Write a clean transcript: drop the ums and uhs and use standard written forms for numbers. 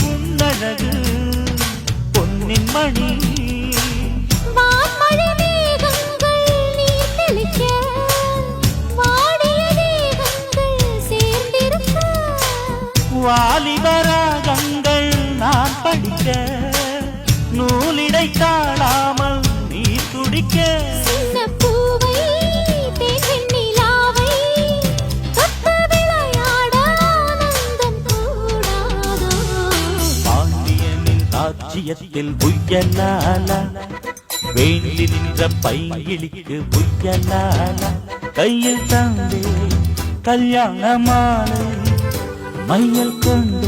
உன்னழகு பொன்னின் மணி வாலிபராகங்கள் நான் படிக்க நூலிடை தாழாமல் நீ துடிக்க பாண்டியனின் ராஜ்யத்தில் புயலால வேண்டி நின்ற பைங்கிளிக்கு புயலால கையில் தந்தே கல்யாண மாலை மையல் கொண்டு